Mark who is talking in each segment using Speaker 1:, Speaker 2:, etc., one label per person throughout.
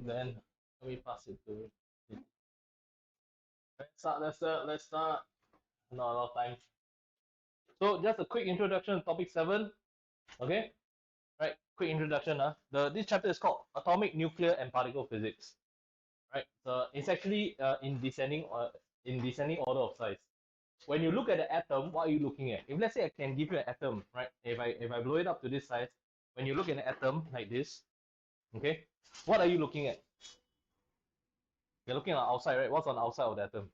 Speaker 1: Then let me pass it to. Let's start. Not a lot of time. So just a quick introduction to topic 7. Okay, right? Quick introduction. This chapter is called Atomic, Nuclear, and Particle Physics. Right. So it's actually in descending order of size. When you look at the atom, what are you looking at? If let's say I can give you an atom, right? If I blow it up to this size, when you look at an atom like this, okay, what are you looking at? You're looking on the outside, right? What's on the outside of the atom?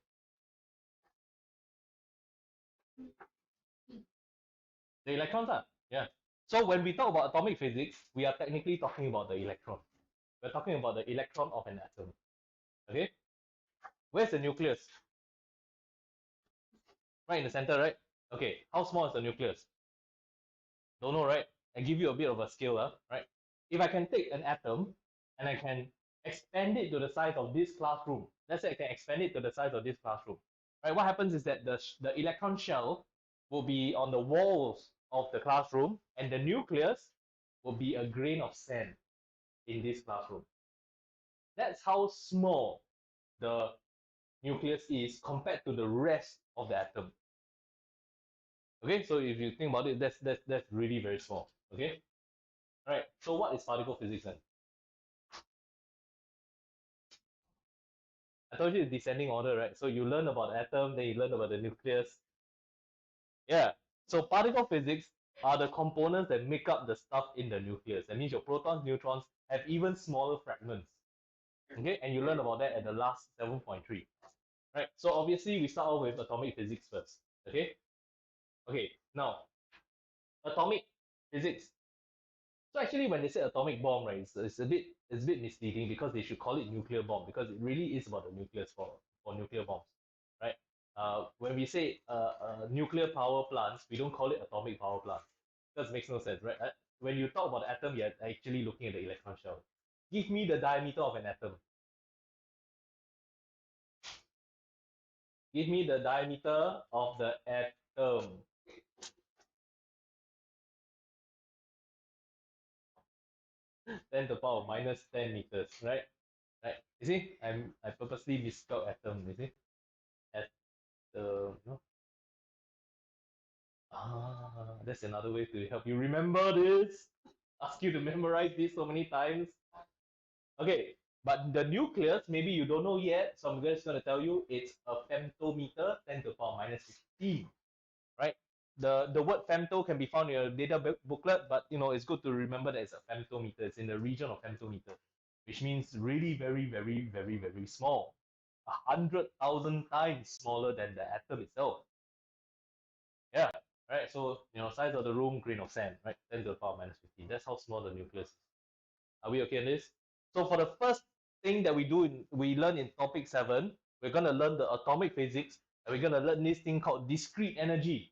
Speaker 1: The electrons are. Yeah. So when we talk about atomic physics, we are technically talking about the electron. We're talking about the electron of an atom. Okay? Where's the nucleus? Right in the center, right? Okay. How small is the nucleus? Don't know, right? I give you a bit of a scale, right? If I can take an atom and I can expand it to the size of this classroom, let's say I can expand it to the size of this classroom, right? What happens is that the electron shell will be on the walls of the classroom, and the nucleus will be a grain of sand in this classroom. That's how small the nucleus is compared to the rest of the atom. Okay, so if you think about it, that's really very small. Okay, all right. So what is particle physics then? I told you it's descending order, right? So you learn about the atom, then you learn about the nucleus. Yeah. So particle physics are the components that make up the stuff in the nucleus. That means your protons, neutrons have even smaller fragments. Okay, and you learn about that at the last 7.3. Right. So obviously we start off with atomic physics first. Okay. Okay. Now, atomic physics. So actually, when they say atomic bomb, right, it's a bit misleading because they should call it nuclear bomb because it really is about the nucleus for nuclear bombs, right? When we say nuclear power plants, we don't call it atomic power plants. That makes no sense, right? When you talk about the atom, you're actually looking at the electron shell. Give me the diameter of an atom. Give me the diameter of the atom. 10 to the power minus 10 meters, right? Right. You see, I purposely misspelled atom. You see, at the no. That's another way to help you remember this. Ask you to memorize this so many times. Okay, but the nucleus, maybe you don't know yet, so I'm just going to tell you it's a femtometer, 10 to the power minus 15, right? The word femto can be found in your data booklet, but it's good to remember that it's a femtometer. It's in the region of femtometer, which means really very, very, very, very small. 100,000 times smaller than the atom itself. Yeah, right. So size of the room, grain of sand, right? 10 to the power minus 15. That's how small the nucleus is. Are we okay on this? So for the first thing that we learn in topic 7, we're gonna learn the atomic physics, and we're gonna learn this thing called discrete energy.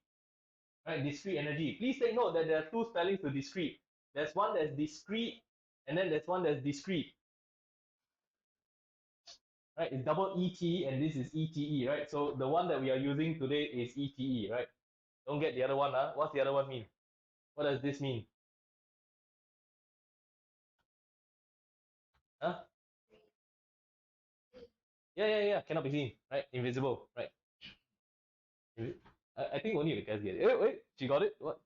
Speaker 1: Right? Discrete energy. Please take note that there are two spellings to discrete. There's one that's discrete, and then there's one that's discrete. Right? It's double ET, and this is ETE, right? So the one that we are using today is ETE, right? Don't get the other one, huh? What's the other one mean? What does this mean? Huh? Yeah, yeah, yeah. Cannot be seen, right? Invisible, right? I think only the guys get it. Wait, she got it? What?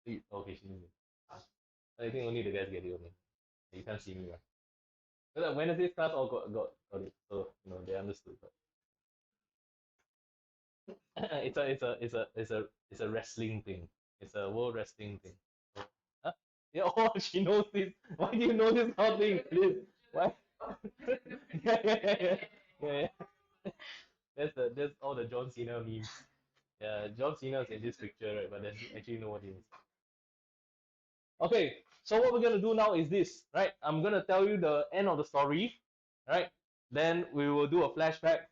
Speaker 1: Okay, she didn't. I think only the guys get it only. You can't see me, right? But Wednesday's class all got it, so they understood. But it's a wrestling thing. It's a world wrestling thing. Huh? Yeah. Oh, she knows this. Why do you know this whole thing? This. Why? Yeah, yeah, yeah, yeah, yeah, yeah. That's all the John Cena memes. Yeah, John Cena's in this picture, right? But there's actually no one in. Okay, so what we're gonna do now is this, right? I'm gonna tell you the end of the story, right? Then we will do a flashback.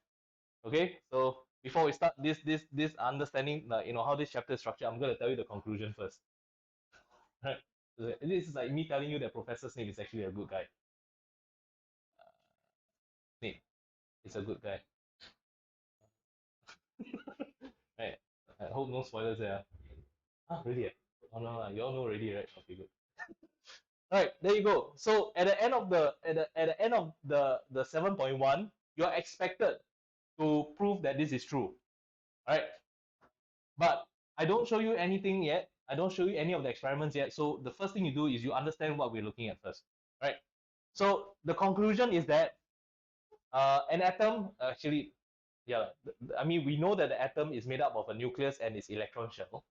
Speaker 1: Okay, so before we start this understanding, how this chapter is structured, I'm gonna tell you the conclusion first, right? So this is like me telling you that Professor Snape is actually a good guy. Snape is a good guy, right? I hope no spoilers there. Ah, really? Oh no, you all know already, right? Okay, good. Right, there you go. So at the end of the end of the 7.1, you're expected to prove that this is true. All right. But I don't show you anything yet. I don't show you any of the experiments yet. So the first thing you do is you understand what we're looking at first. Right. So the conclusion is that an atom actually, yeah, I mean, we know that the atom is made up of a nucleus and its electron shell.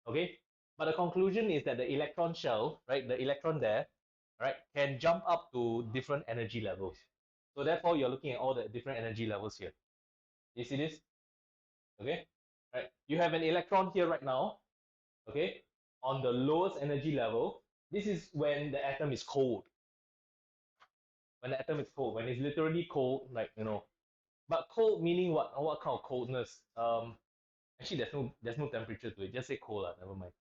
Speaker 1: Okay. But the conclusion is that the electron shell, right, the electron there, right, can jump up to different energy levels. So therefore, you're looking at all the different energy levels here. You see this? Okay. Right. You have an electron here right now. Okay. On the lowest energy level, this is when the atom is cold. When the atom is cold, when it's literally cold, like but cold meaning what? What kind of coldness? Actually, there's no temperature to it. Just say cold, never mind.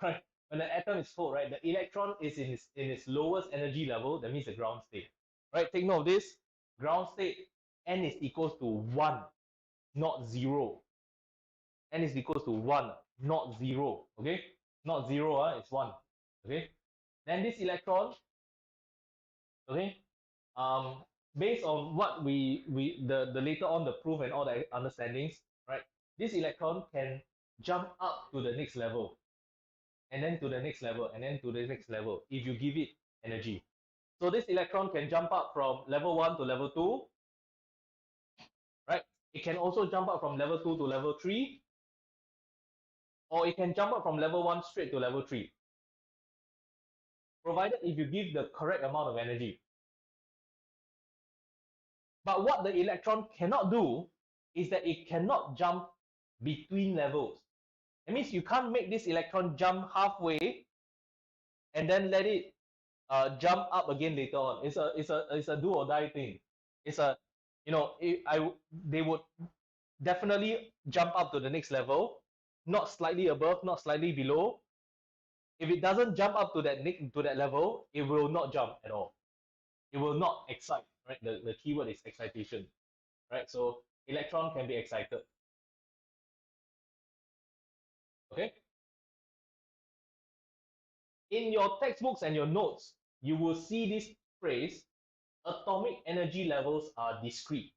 Speaker 1: Right. When the atom is cold, right, the electron is in its lowest energy level. That means the ground state. Right. Take note of this. Ground state n is equals to 1, not 0. N is equals to 1, not 0. Okay. Not 0. It's 1. Okay. Then this electron, okay, um, based on what the later on the proof and all the understandings, right? This electron can jump up to the next level, and then to the next level, and then to the next level if you give it energy. So this electron can jump up from level 1 to level 2, right? It can also jump up from level 2 to level 3, or it can jump up from level 1 straight to level 3, provided if you give the correct amount of energy. But what the electron cannot do is that it cannot jump between levels. That means you can't make this electron jump halfway and then let it jump up again later on. It's a do or die thing. It's a they would definitely jump up to the next level, not slightly above, not slightly below. If it doesn't jump up to that level, it will not jump at all. It will not excite. Right. The keyword is excitation. Right. So electron can be excited. Okay. In your textbooks and your notes, you will see this phrase, atomic energy levels are discrete.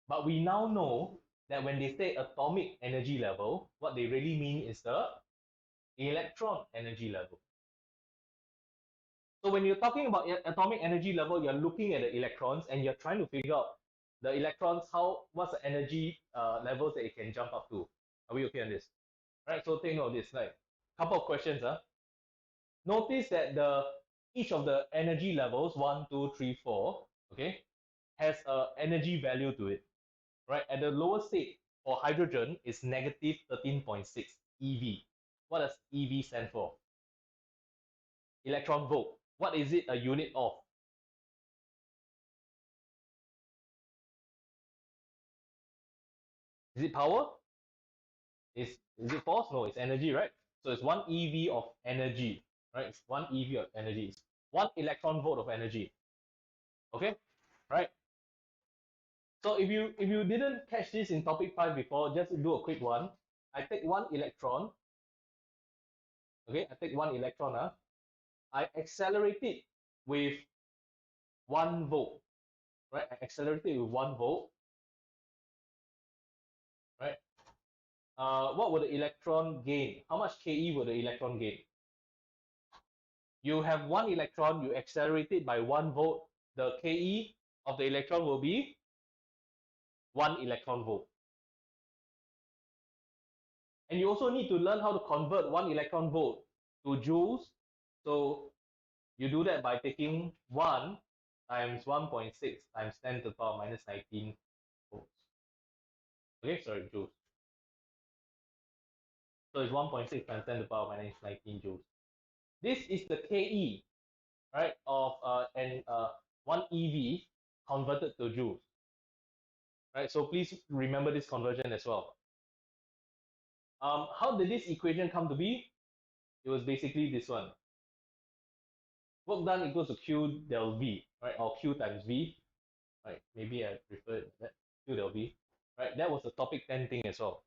Speaker 1: But we now know that when they say atomic energy level, what they really mean is the electron energy level. So when you're talking about atomic energy level, you're looking at the electrons and you're trying to figure out the electrons, what's the energy levels that it can jump up to. Are we okay on this? Right, so take note of this, like couple of questions. Notice that each of the energy levels, 1, 2, 3, 4, okay, has a energy value to it. Right? At the lowest state for hydrogen is negative 13.6 eV. What does eV stand for? Electron volt. What is it a unit of? Is it power? Is it force? No, it's energy, right? So it's 1 eV of energy, right? It's 1 eV of energy. It's 1 electron volt of energy. Okay? Right? So if you didn't catch this in topic 5 before, just do a quick one. I take 1 electron. Okay, I take 1 electron. I accelerate it with 1 volt. Right? I accelerate it with 1 volt. Right? What will the electron gain? How much Ke will the electron gain? You have 1 electron, you accelerate it by 1 volt. The Ke of the electron will be 1 electron volt. And you also need to learn how to convert 1 electron volt to joules. So you do that by taking 1 times 1.6 times 10 to the power minus 19 volts. Okay, sorry, joules. So it's 1.6 times 10 to the power minus 19 joules. This is the Ke, right, of 1 EV converted to joules. Right, so please remember this conversion as well. How did this equation come to be? It was basically this one. Work done equals to Q del V, right, or Q times V. Right, maybe I prefer that, Q del V. Right, that was the topic 10 thing as well.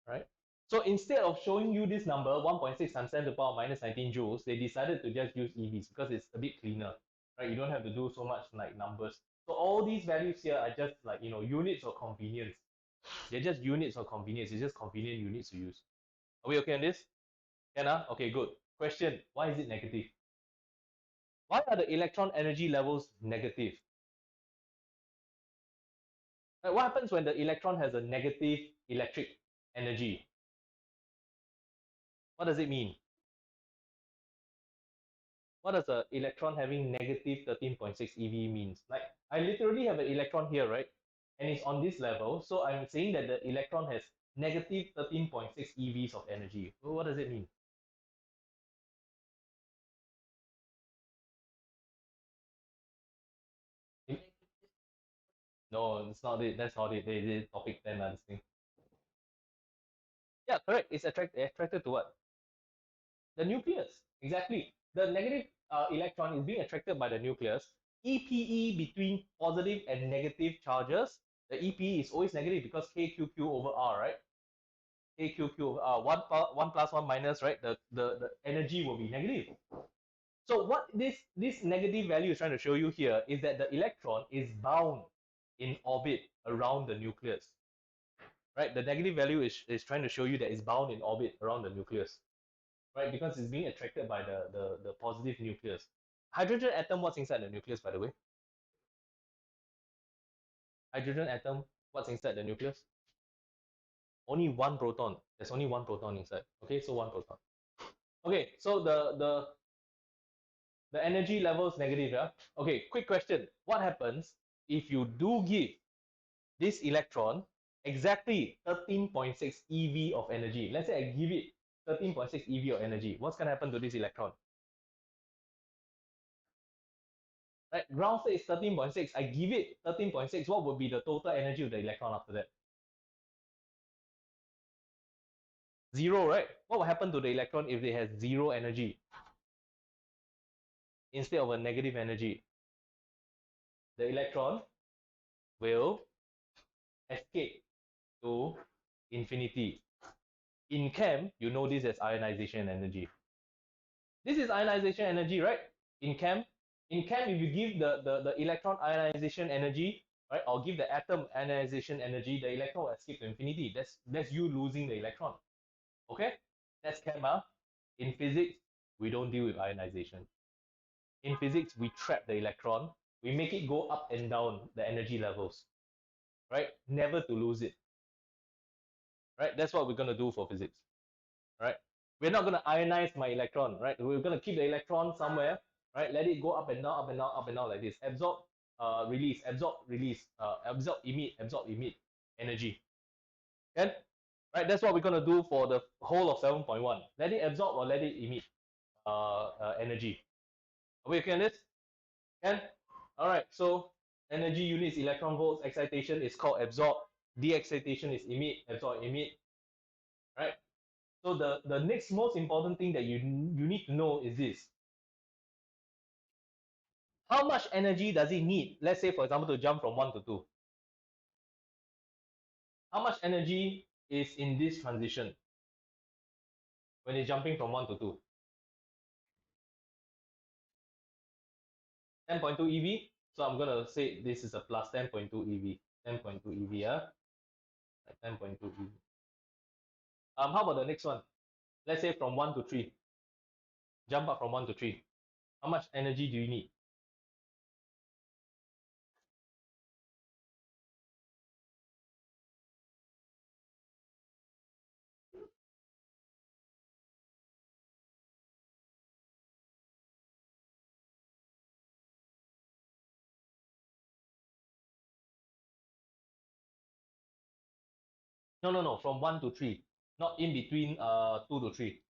Speaker 1: Right, So instead of showing you this number, 1.6 times 10 to the power minus 19 joules, they decided to just use EVs because it's a bit cleaner, right? You don't have to do so much like numbers. So all these values here are just like, units of convenience. They're just units of convenience. It's just convenient units to use. Are we okay on this? Can Okay, good. Question, why is it negative? Why are the electron energy levels negative? Like, what happens when the electron has a negative electric energy? What does it mean? What does an electron having negative 13.6 eV means? Like, I literally have an electron here, right? And it's on this level. So I'm saying that the electron has negative 13.6 EVs of energy. Well, what does it mean? No, it's not it. That's not it. They did topic 10, this thing. Yeah, correct. It's attracted to what? The nucleus. Exactly. The negative electron is being attracted by the nucleus. EPE between positive and negative charges. The EPE is always negative because KQQ over R, right? KQQ over R. 1 plus 1 minus, right? The energy will be negative. So what this negative value is trying to show you here is that the electron is bound in orbit around the nucleus, right? The negative value is trying to show you that it's bound in orbit around the nucleus, right? Because it's being attracted by the positive nucleus. Hydrogen atom, what's inside the nucleus, by the way? Hydrogen atom, what's inside the nucleus? Only one proton. There's only one proton inside. Okay, so one proton. Okay, so the energy level is negative, yeah? Okay, quick question. What happens if you do give this electron exactly 13.6 eV of energy? Let's say I give it 13.6 eV of energy. What's going to happen to this electron? Right, ground state is 13.6. I give it 13.6. What would be the total energy of the electron after that? Zero, right? What will happen to the electron if it has zero energy instead of a negative energy? The electron will escape to infinity. In chem, you know this as ionization energy. This is ionization energy, right? In chem, if you give the electron ionization energy, right, or give the atom ionization energy, the electron will escape to infinity. That's you losing the electron. Okay, that's chem. In physics, we don't deal with ionization. In physics, we trap the electron. We make it go up and down the energy levels, right? Never to lose it, right? That's what we're gonna do for physics, right? We're not gonna ionize my electron, right? We're gonna keep the electron somewhere, right? Let it go up and down, up and down, up and down like this. Absorb, release, absorb, release, absorb, emit energy. Okay? Right? That's what we're gonna do for the whole of 7.1. Let it absorb or let it emit energy. Are we okay on this? Can? All right. So energy units, electron volts. Excitation is called absorb. De-excitation is emit. Absorb, emit. Right? So the next most important thing that you need to know is this. How much energy does it need? Let's say, for example, to jump from 1 to 2. How much energy is in this transition when it's jumping from 1 to 2? 10.2 EV. So I'm going to say this is a plus 10.2 EV. 10.2 EV, yeah? 10.2 EV. How about the next one? Let's say from 1 to 3. Jump up from 1 to 3. How much energy do you need? No, no, no. From 1 to 3. Not in between 2 to 3.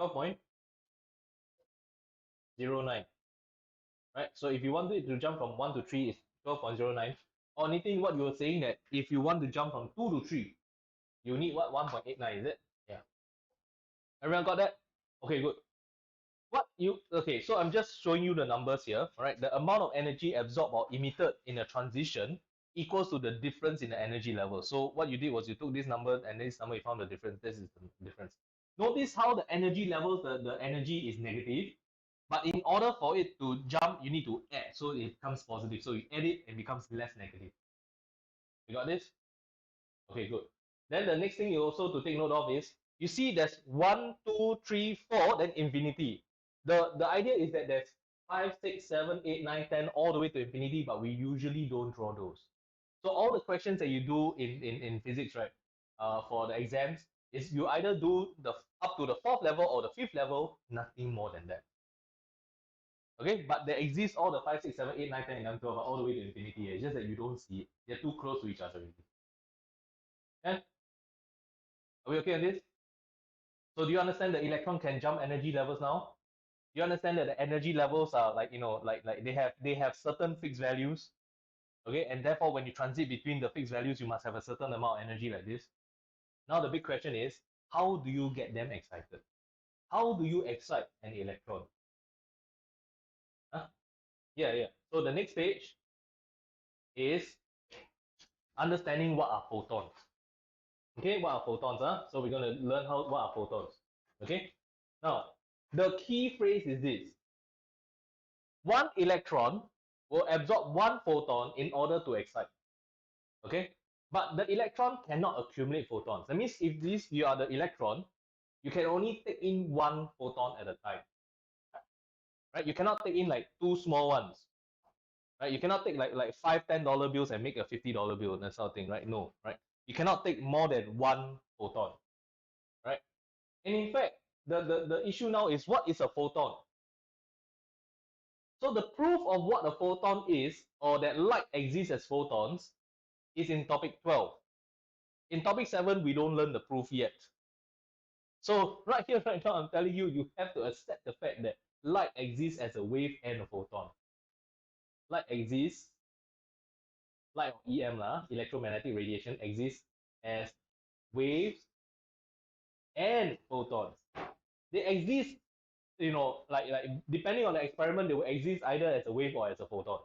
Speaker 1: 12.09. Right? So if you wanted to jump from 1 to 3, it's 12.09. Only thing what you were saying that if you want to jump from 2 to 3, you need what? 1.89, is it? Yeah. Everyone got that? Okay, good. Okay, so I'm just showing you the numbers here. All right, the amount of energy absorbed or emitted in a transition equals to the difference in the energy level. So what you did was you took this number and this number, you found the difference. This is the difference. Notice how the energy levels, the energy is negative, but in order for it to jump, you need to add, so it becomes positive. So you add it, it becomes less negative. You got this? Okay, good. Then the next thing you also to take note of is, you see there's 1, 2, 3, 4, then infinity. The idea is that there's 5, 6, 7, 8, 9, 10, all the way to infinity, but we usually don't draw those. So all the questions that you do in physics, right, for the exams, is you either do the up to the fourth level or the fifth level, nothing more than that. Okay, but there exists all the 5, 6, 7, 8, 9, 10, 11, 12, all the way to infinity. It's just that you don't see it. They're too close to each other already. And are we okay on this? So do you understand the electron can jump energy levels now? Do you understand that the energy levels are like, like they have certain fixed values? Okay, and therefore when you transit between the fixed values, you must have a certain amount of energy like this. Now the big question is, how do you get them excited? How do you excite an electron? Huh? Yeah. So the next stage is understanding what are photons. Okay, what are photons? So we're going to learn what are photons. Okay. Now the key phrase is this: one electron will absorb one photon in order to excite. Okay, but the electron cannot accumulate photons. That means if you are the electron, you can only take in one photon at a time. Right? You cannot take in like two small ones. Right? You cannot take like five $10 bills and make a $50 bill, that sort of thing, right? No, right? You cannot take more than one photon, right? And in fact, the issue now is, what is a photon? So the proof of what a photon is, or that light exists as photons, is in topic 12. In topic 7, we don't learn the proof yet. So right here, right now, I'm telling you, you have to accept the fact that light exists as a wave and a photon. Light exists, light or EM, electromagnetic radiation, exists as waves and photons. They exist, like depending on the experiment, they will exist either as a wave or as a photon.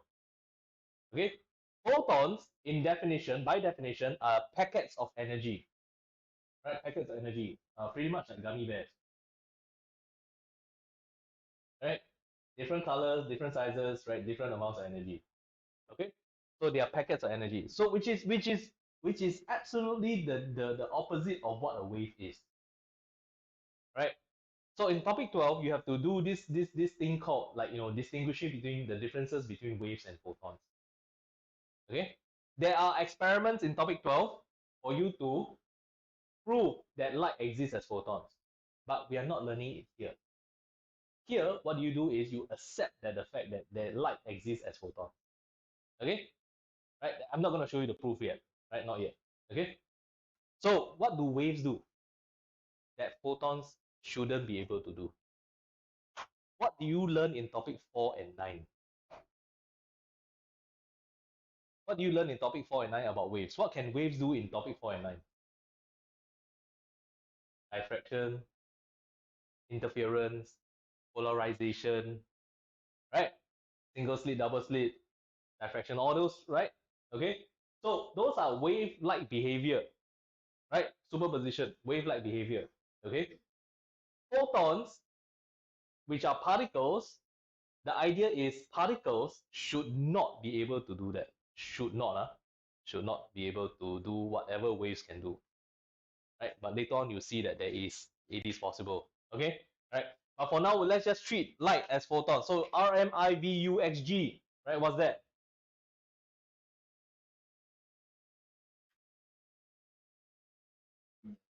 Speaker 1: Okay? Photons, by definition, are packets of energy. Right? Packets of energy. Pretty much like gummy bears. Right? Different colors, different sizes, right? Different amounts of energy. Okay? So they are packets of energy. So which is absolutely the opposite of what a wave is. Right? So in topic 12, you have to do this thing called, like, distinguishing between the differences between waves and photons. Okay? There are experiments in topic 12 for you to prove that light exists as photons. But we are not learning it here. Here, what you do is you accept that the fact that light exists as photons. Okay? Right? I'm not going to show you the proof yet. Right? Not yet. Okay? So what do waves do that photons shouldn't be able to do? What do you learn in topic 4 and 9? What do you learn in topic 4 and 9 about waves? What can waves do in topic 4 and 9? Diffraction, interference, polarization, right? Single slit, double slit, diffraction, all those, right? Okay, so those are wave-like behavior, right? Superposition, wave-like behavior. Okay, photons, which are particles, the idea is particles should not be able to do that. Should not be able to do whatever waves can do, right? But later on, you see that it is possible. Okay, right? But for now, let's just treat light as photons. So RMIVUXG, right? What's that?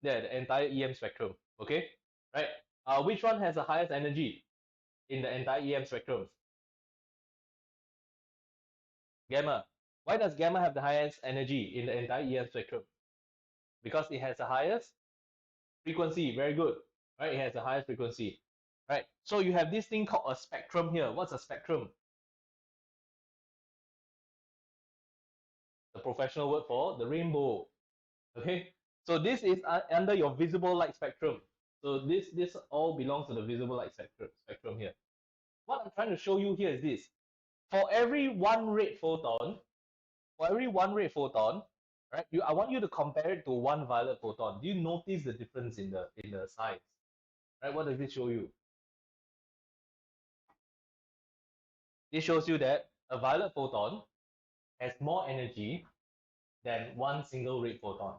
Speaker 1: Yeah, the entire EM spectrum. Okay, right? Which one has the highest energy in the entire EM spectrum? Gamma. Why does gamma have the highest energy in the entire EM spectrum? Because it has the highest frequency. Very good, right? It has the highest frequency, right? So you have this thing called a spectrum here. What's a spectrum? The professional word for the rainbow. Okay, so this is under your visible light spectrum. So this all belongs to the visible light spectrum here. What I'm trying to show you here is this: for every one red photon, For every one red photon, right? I want you to compare it to one violet photon. Do you notice the difference in the size? Right? What does it show you? This shows you that a violet photon has more energy than one single red photon.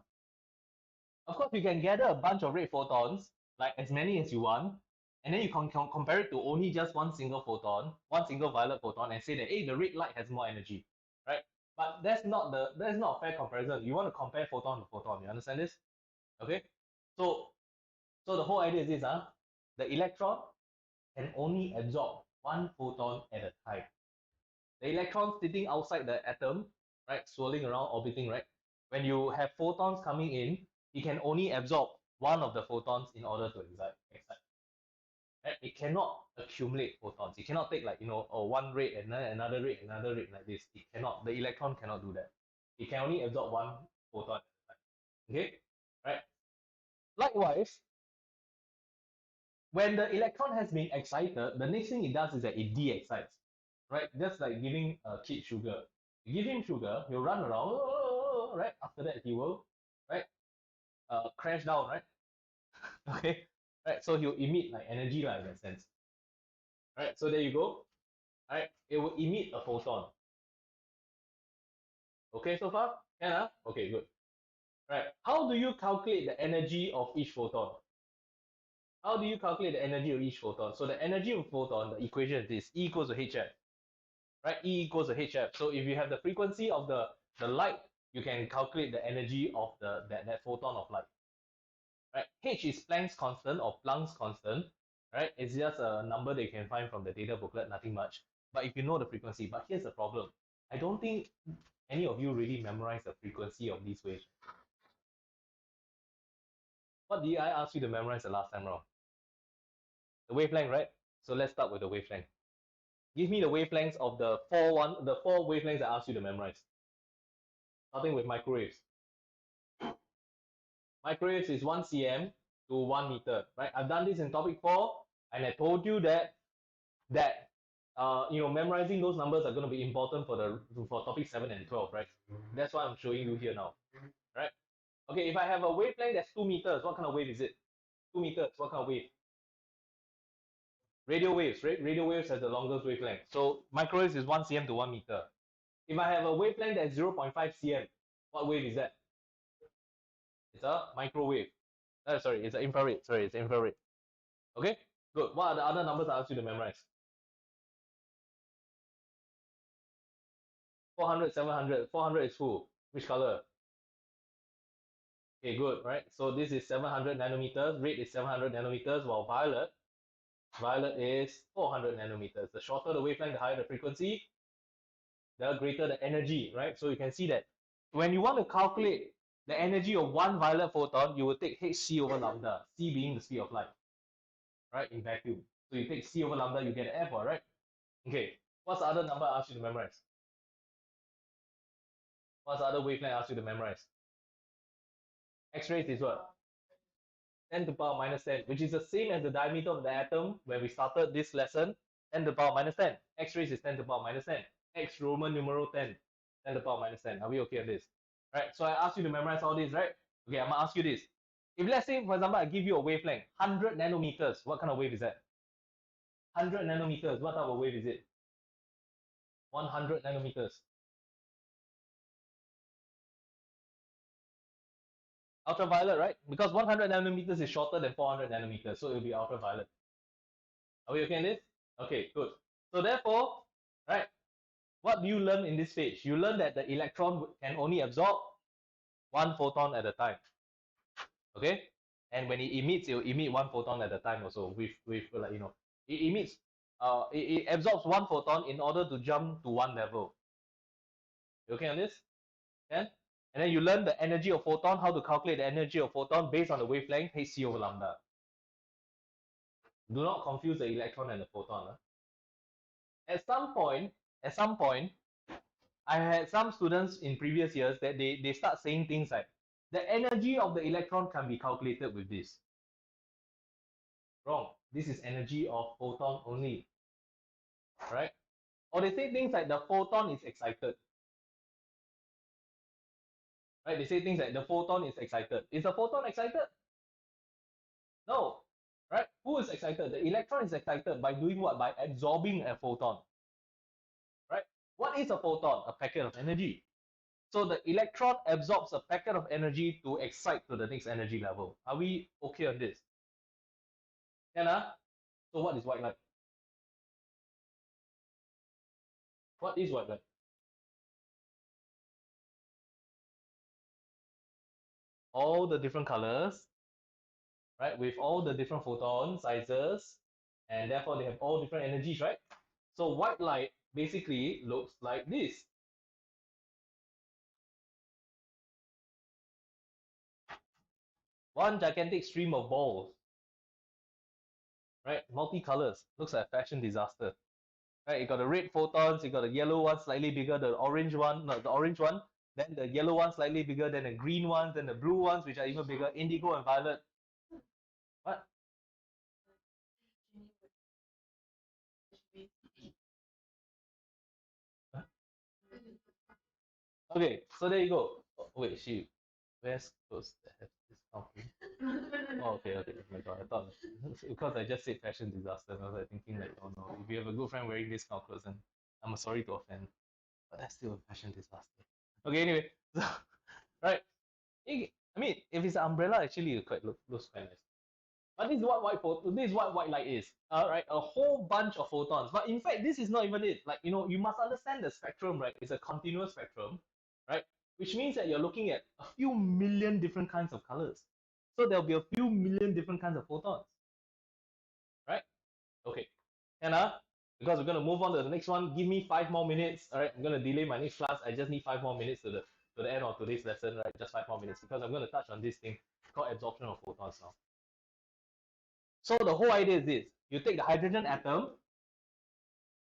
Speaker 1: Of course, you can gather a bunch of red photons, like as many as you want, and then you can compare it to only just one single photon, one single violet photon, and say that hey, the red light has more energy, right? But that's not a fair comparison. You want to compare photon to photon. You understand this? Okay. So the whole idea is this, the electron can only absorb one photon at a time. The electron sitting outside the atom, right, swirling around, orbiting, right? When you have photons coming in, it can only absorb one of the photons in order to excite. Right? It cannot accumulate photons. It cannot take like, one ray and then another ray, another ray like this. It cannot. The electron cannot do that. It can only absorb one photon at a time. Okay? Right? Likewise, when the electron has been excited, the next thing it does is that it de-excites, right? Just like giving a kid sugar. You give him sugar, he'll run around, right? After that, he will, right, crash down, right? Okay, right? So he'll emit like energy, like in that sense, right? So there you go, right? It will emit a photon. Okay, so far, can Okay, good. Right? How do you calculate the energy of each photon? How do you calculate the energy of each photon? So the energy of photon, the equation is this: E equals to hf, right? E equals to hf. So if you have the frequency of the light, you can calculate the energy of that photon of light, right? H is Planck's constant or Planck's constant, right? It's just a number that you can find from the data booklet, nothing much. But if you know the frequency, but here's the problem. I don't think any of you really memorize the frequency of these waves. What did I ask you to memorize the last time around? The wavelength, right? So let's start with the wavelength. Give me the wavelengths of the four wavelengths I asked you to memorize. Starting with microwaves. Microwaves is 1 cm to 1 meter, right? I've done this in topic 4, and I told you that memorizing those numbers are going to be important for topic 7 and 12, right? That's why I'm showing you here now, right? Okay, if I have a wavelength that's 2 meters, what kind of wave is it? 2 meters, what kind of wave? Radio waves, right? Radio waves has the longest wavelength. So microwaves is 1 cm to 1 meter. If I have a wavelength that's 0.5 cm, what wave is that? It's a microwave. Sorry, it's an infrared. Sorry, it's infrared. Okay, good. What are the other numbers I asked you to memorize? 400, 700. 400 is who? Which color? Okay, good, right? So this is 700 nanometers. Red is 700 nanometers, while violet is 400 nanometers. The shorter the wavelength, the higher the frequency, the greater the energy, right? So you can see that when you want to calculate the energy of one violet photon, you will take hc over lambda, c being the speed of light, right, in vacuum. So you take c over lambda, you get an F, right? Okay, what's the other number I asked you to memorize? What's the other wavelength I asked you to memorize? X-rays is what? 10 to the power minus 10, which is the same as the diameter of the atom when we started this lesson, 10 to the power minus 10. X-rays is 10 to the power minus 10. X Roman numeral 10, 10 to the power minus 10. Are we okay on this? Right, so I asked you to memorize all this, right? Okay, I'm gonna ask you this. If let's say, for example, I give you a wavelength, 100 nanometers, what kind of wave is that? 100 nanometers, what type of wave is it? 100 nanometers. Ultraviolet, right? Because 100 nanometers is shorter than 400 nanometers, so it will be ultraviolet. Are we okay on this? Okay, good. So therefore, right, what do you learn in this stage? You learn that the electron can only absorb one photon at a time. Okay, and when it emits, it will emit one photon at a time also. With like it emits, it absorbs one photon in order to jump to one level. You okay on this? Yeah. And then you learn the energy of photon, how to calculate the energy of photon based on the wavelength hc over lambda. Do not confuse the electron and the photon. At some point, at some point, I had some students in previous years that they start saying things like the energy of the electron can be calculated with this. Wrong. This is energy of photon only, right? Or they say things like the photon is excited. right? They say things like the photon is excited. Is the photon excited? No, right? Who is excited? The electron is excited by doing what? By absorbing a photon, right? What is a photon? A packet of energy. So the electron absorbs a packet of energy to excite to the next energy level. Are we okay on this? Anna, so what is white light? What is white light? All the different colors, right? With all the different photon sizes, and therefore they have all different energies, right? So white light basically looks like this. One gigantic stream of balls, right? Multicolors, looks like a fashion disaster, right? You got the red photons, you got the yellow one slightly bigger, the orange one, no, the orange one, then the yellow one slightly bigger, then the green ones, then the blue ones, which are even bigger, indigo and violet. What? Huh? Okay, so there you go. Oh, wait, she wears clothes that have this kind of thing. Oh, okay. Oh my god, I thought because I just said fashion disaster, and I was like thinking like, oh no, if you have a good friend wearing this kind of clothes, then I'm sorry to offend, but that's still a fashion disaster. Okay, anyway, so right, I mean, if it's an umbrella, actually, it quite looks quite nice. But this is what white light is. Right, a whole bunch of photons. But in fact, this is not even it. Like, you must understand the spectrum, right? It's a continuous spectrum, right? Which means that you're looking at a few million different kinds of colors. So there'll be a few million different kinds of photons, right? Okay. Hannah, because we're gonna move on to the next one. Give me 5 more minutes. All right, I'm gonna delay my next class. I just need 5 more minutes to the end of today's lesson, right? Just 5 more minutes because I'm gonna touch on this thing called absorption of photons now. So the whole idea is this: you take the hydrogen atom,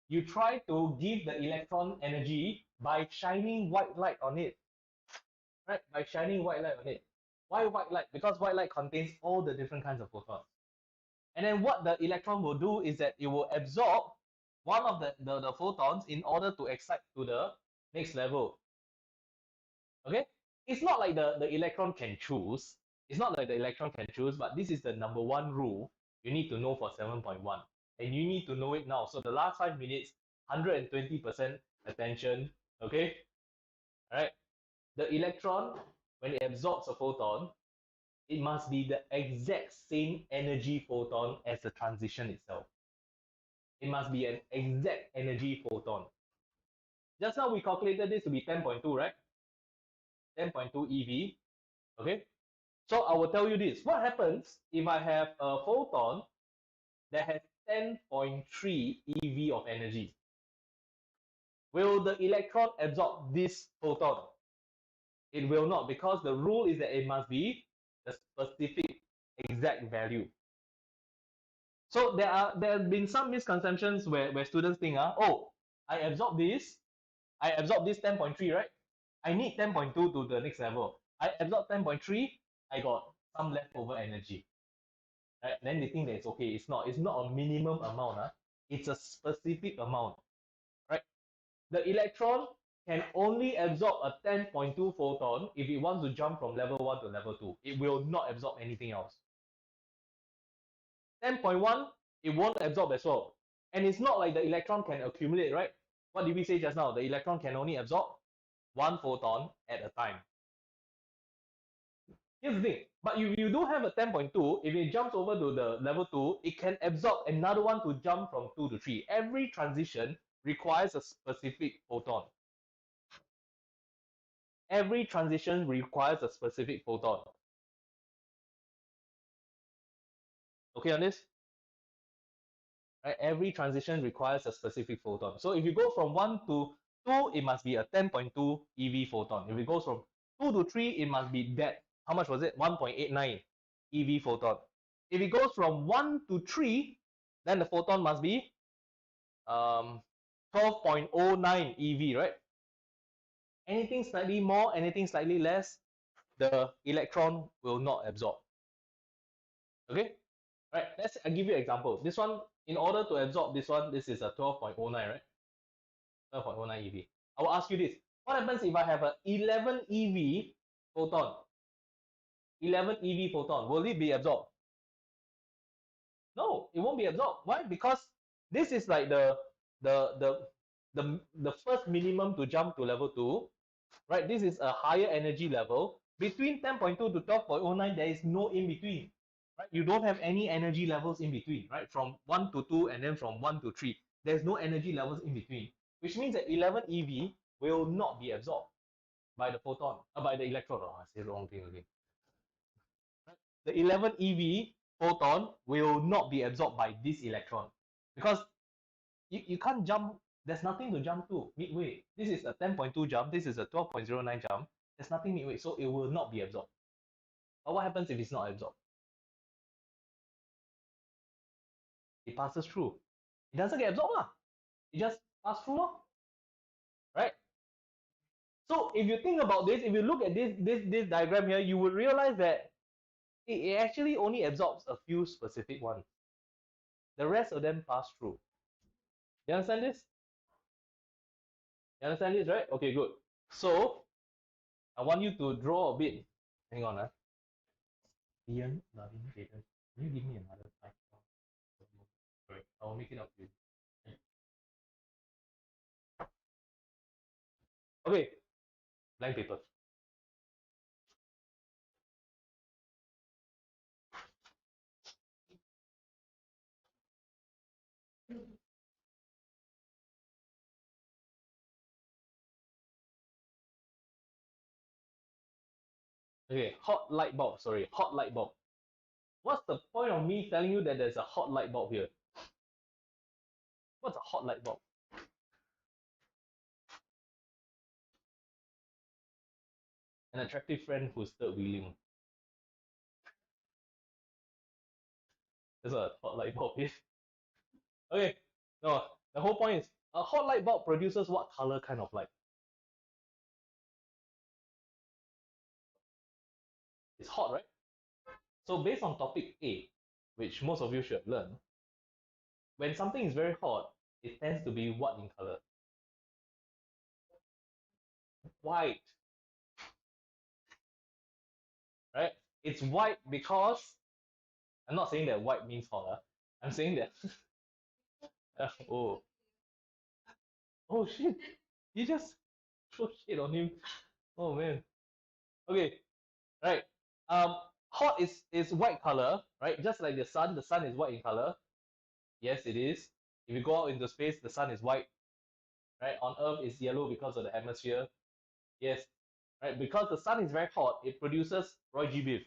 Speaker 1: you try to give the electron energy by shining white light on it, right? By shining white light on it. Why white light? Because white light contains all the different kinds of photons. And then what the electron will do is that it will absorb one of the photons in order to excite to the next level. Okay? It's not like the electron can choose. It's not like the electron can choose, but this is the number one rule you need to know for 7.1. And you need to know it now. So the last 5 minutes, 120% attention. Okay? Alright? The electron, when it absorbs a photon, it must be the exact same energy photon as the transition itself. It must be an exact energy photon. Just now we calculated this to be 10.2, right? 10.2 EV. Okay? So I will tell you this. What happens if I have a photon that has 10.3 EV of energy? Will the electron absorb this photon? It will not, because the rule is that it must be the specific exact value. So there have been some misconceptions where students think, oh, I absorb this 10.3, right? I need 10.2 to the next level. I absorb 10.3, I got some leftover energy. Right? Then they think that it's okay. It's not a minimum amount. It's a specific amount. Right? The electron can only absorb a 10.2 photon if it wants to jump from level 1 to level 2. It will not absorb anything else. 10.1, it won't absorb as well. And it's not like the electron can accumulate, right? What did we say just now? The electron can only absorb one photon at a time. Here's the thing, but you do have a 10.2, if it jumps over to the level 2, it can absorb another one to jump from 2 to 3. Every transition requires a specific photon. Every transition requires a specific photon. Okay on this? Right? Every transition requires a specific photon. So if you go from 1 to 2, it must be a 10.2 EV photon. If it goes from 2 to 3, it must be that. How much was it? 1.89 EV photon. If it goes from 1 to 3, then the photon must be 12.09 EV, right? Anything slightly more, anything slightly less, the electron will not absorb. Okay? Right, I'll give you an example. This one, in order to absorb this one, this is a 12.09, right? 12.09 EV. I will ask you this. What happens if I have a 11 EV photon, 11 eV photon, will it be absorbed? No, it won't be absorbed. Why? Because this is like the the the first minimum to jump to level 2, right? This is a higher energy level. Between 10.2 to 12.09, there is no in between, right? You don't have any energy levels in between, right? From 1 to 2 and then from 1 to 3. There's no energy levels in between, which means that 11 eV will not be absorbed by the photon, by the electron. Oh, I said the wrong thing again. The 11 eV photon will not be absorbed by this electron because you can't jump. There's nothing to jump to midway. This is a 10.2 jump. This is a 12.09 jump. There's nothing midway, so it will not be absorbed. But what happens if it's not absorbed? It passes through. It doesn't get absorbed, lah. It just passes through, lah. Right? So if you think about this, if you look at this diagram here, you will realize that it actually only absorbs a few specific ones. The rest of them pass through. You understand this? You understand this, right? Okay, good. So I want you to draw a bit. Hang on, Ian, Lavin, Jaden, can you give me another time? Sorry, I will make it up to you. Okay, blank paper. Okay, hot light bulb. Sorry, hot light bulb. What's the point of me telling you that there's a hot light bulb here? What's a hot light bulb? An attractive friend who's third wheeling. That's what a hot light bulb is. Okay, no, the whole point is a hot light bulb produces what color kind of light? It's hot, right? So based on topic A, which most of you should learn, when something is very hot, it tends to be what in color? White, right? It's white because I'm not saying that white means hot. I'm saying that oh oh shit, you just throw shit on him. Oh man. Okay, right. Hot is white color, right? Just like the sun. The sun is white in color. Yes, it is. If you go out into space, the sun is white, right? On Earth, it's yellow because of the atmosphere. Yes, right. Because the sun is very hot, it produces Roy G. Biv.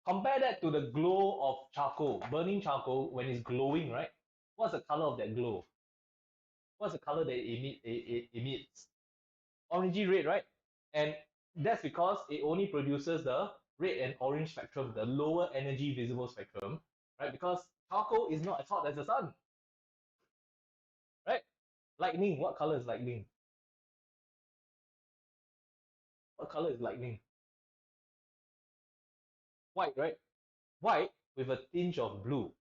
Speaker 1: Compare that to the glow of charcoal, burning charcoal when it's glowing, right? What's the color of that glow? What's the color that it emits? Orangey red, right? And that's because it only produces the red and orange spectrum, the lower energy visible spectrum, right? Because charcoal is not as hot as the sun, right? Lightning, what color is lightning? What color is lightning? White, right? White with a tinge of blue.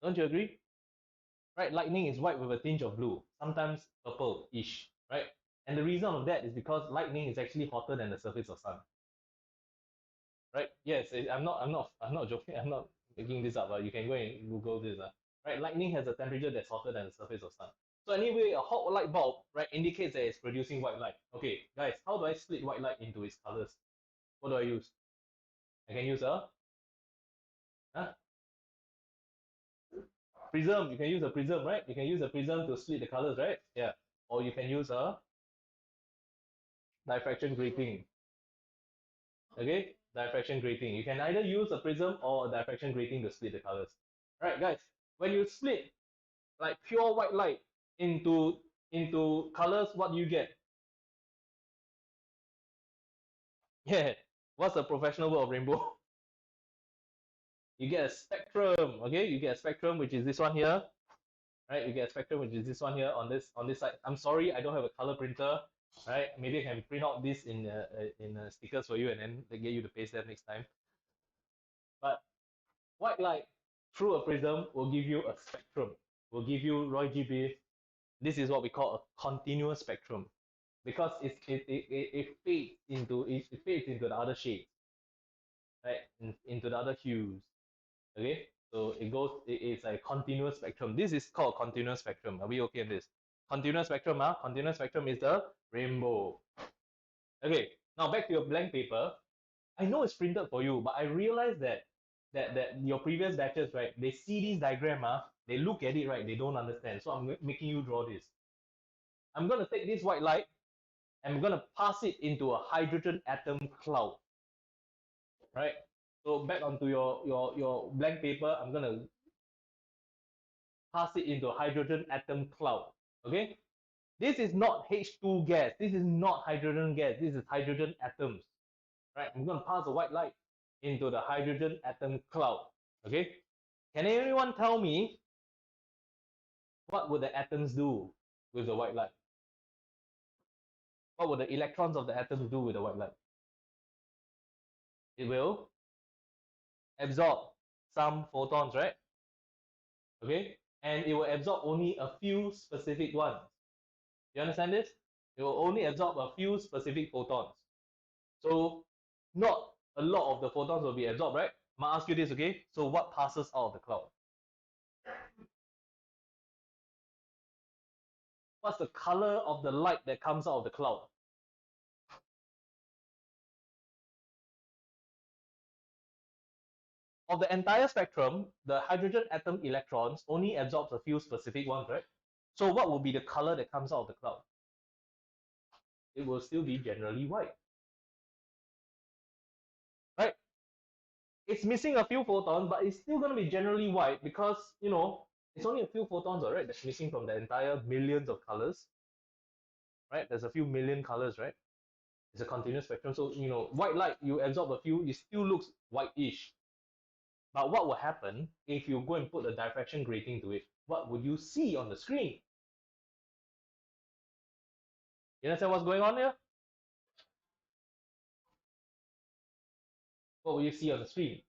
Speaker 1: Don't you agree? Right? Lightning is white with a tinge of blue, sometimes purple-ish, right? And the reason of that is because lightning is actually hotter than the surface of sun, right? Yes, I'm not joking. I'm not making this up. You can go and Google this. Right? Lightning has a temperature that's hotter than the surface of sun. So anyway, a hot light bulb, right, indicates that it's producing white light. Okay, guys, how do I split white light into its colors? What do I use? I can use a huh? Prism. You can use a prism, right? You can use a prism to split the colors, right? Yeah. Or you can use a diffraction grating. Okay, diffraction grating. You can either use a prism or a diffraction grating to split the colors. All right, guys. When you split like pure white light into colors, what do you get? Yeah. What's the professional word of rainbow? You get a spectrum. Okay, you get a spectrum, which is this one here. Right, you get a spectrum, which is this one here on this side. I'm sorry, I don't have a color printer. Right, maybe I can print out this in stickers for you and then they get you to paste them next time. But white light through a prism will give you a spectrum, will give you Roy G. Biv. This is what we call a continuous spectrum because it fades into the other shade, right? Into the other hues. Okay, so it's a continuous spectrum. This is called continuous spectrum. Are we okay in this? Continuous spectrum, continuous spectrum is the rainbow. Okay, now back to your blank paper. I know it's printed for you, but I realize that your previous batches, right? They see this diagram, they look at it, right? They don't understand. So I'm making you draw this. I'm gonna take this white light and I'm gonna pass it into a hydrogen atom cloud, right? So back onto your blank paper, I'm gonna pass it into a hydrogen atom cloud. Okay, this is not H2 gas. This is not hydrogen gas. This is hydrogen atoms, right? I'm gonna pass the white light into the hydrogen atom cloud. Okay, can anyone tell me what would the atoms do with the white light? What would the electrons of the atoms do with the white light? It will absorb some photons, right? Okay, and it will absorb only a few specific ones. You understand this? It will only absorb a few specific photons. So not a lot of the photons will be absorbed, right? I'm gonna ask you this, okay? So what passes out of the cloud? What's the color of the light that comes out of the cloud? Of the entire spectrum, the hydrogen atom electrons only absorbs a few specific ones, right? So what will be the color that comes out of the cloud? It will still be generally white, right? It's missing a few photons, but it's still going to be generally white because, it's only a few photons, right? That's missing from the entire millions of colors, right? There's a few million colors, right? It's a continuous spectrum. So, white light, you absorb a few, it still looks whitish. But what will happen if you go and put a diffraction grating to it? What would you see on the screen? You understand what's going on here? What will you see on the screen?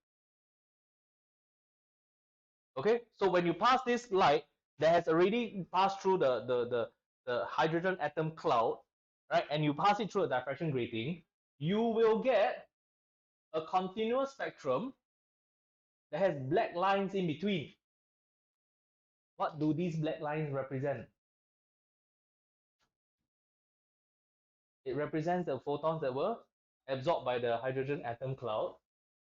Speaker 1: Okay, so when you pass this light that has already passed through the hydrogen atom cloud, right, and you pass it through a diffraction grating, you will get a continuous spectrum that has black lines in between. What do these black lines represent? It represents the photons that were absorbed by the hydrogen atom cloud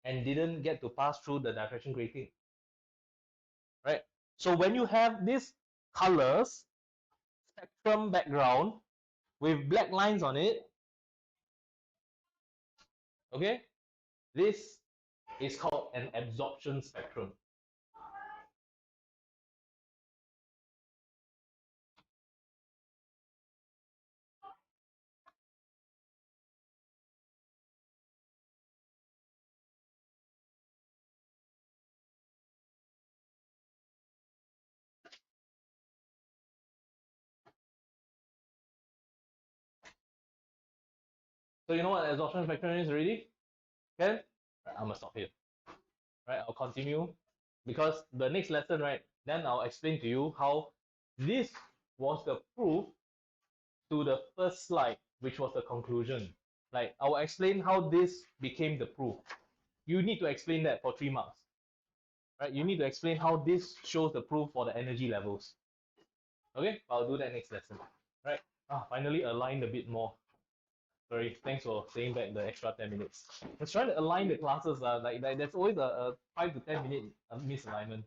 Speaker 1: and didn't get to pass through the diffraction grating, right? So when you have this colors spectrum background with black lines on it, okay, this is called an absorption spectrum. So you know what absorption spectrum is already? Okay, right, I'm gonna stop here. Right, I'll continue because the next lesson, right, then I'll explain to you how this was the proof to the first slide, which was the conclusion. Like, I will explain how this became the proof. You need to explain that for 3 marks. Right? You need to explain how this shows the proof for the energy levels. Okay, I'll do that next lesson. Right? Finally aligned a bit more. Sorry, thanks for staying back the extra 10 minutes. I was trying to align the classes. Like there's always a 5 to 10 minute misalignment.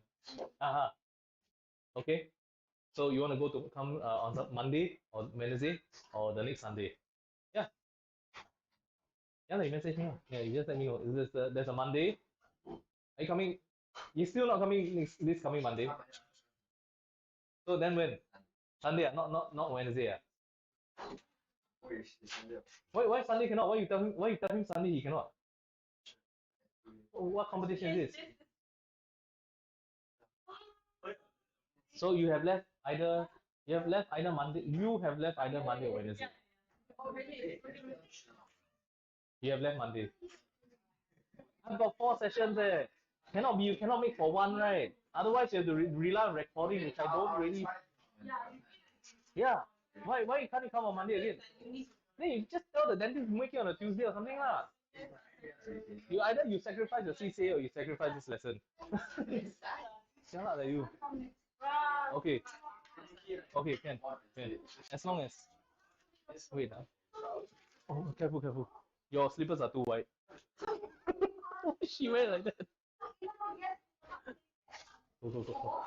Speaker 1: Okay. So you want to come on Monday or Wednesday or the next Sunday? Yeah. Yeah, you message me. Yeah, you just let me know. There's a Monday. Are you coming? You still not coming this coming Monday? So then when? Sunday, not Wednesday. Why Sunday cannot? Why you tell him Sunday he cannot? What competition is this? So you have left either Monday or Wednesday. You have left Monday. I've got 4 sessions there. You cannot make for one, right? Otherwise you have to rely on recording, which I don't really. Yeah. Why can't you come on Monday again? Then you just tell the dentist to make it on a Tuesday or something lah. You either you sacrifice your CCA or you sacrifice this lesson. Shut up, you. Okay. Okay, can. As long as wait. Oh, careful, careful. Your slippers are too wide. She wear like that. Go.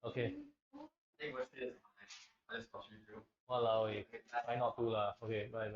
Speaker 1: Okay. Walao, try not to lah. Okay, bye.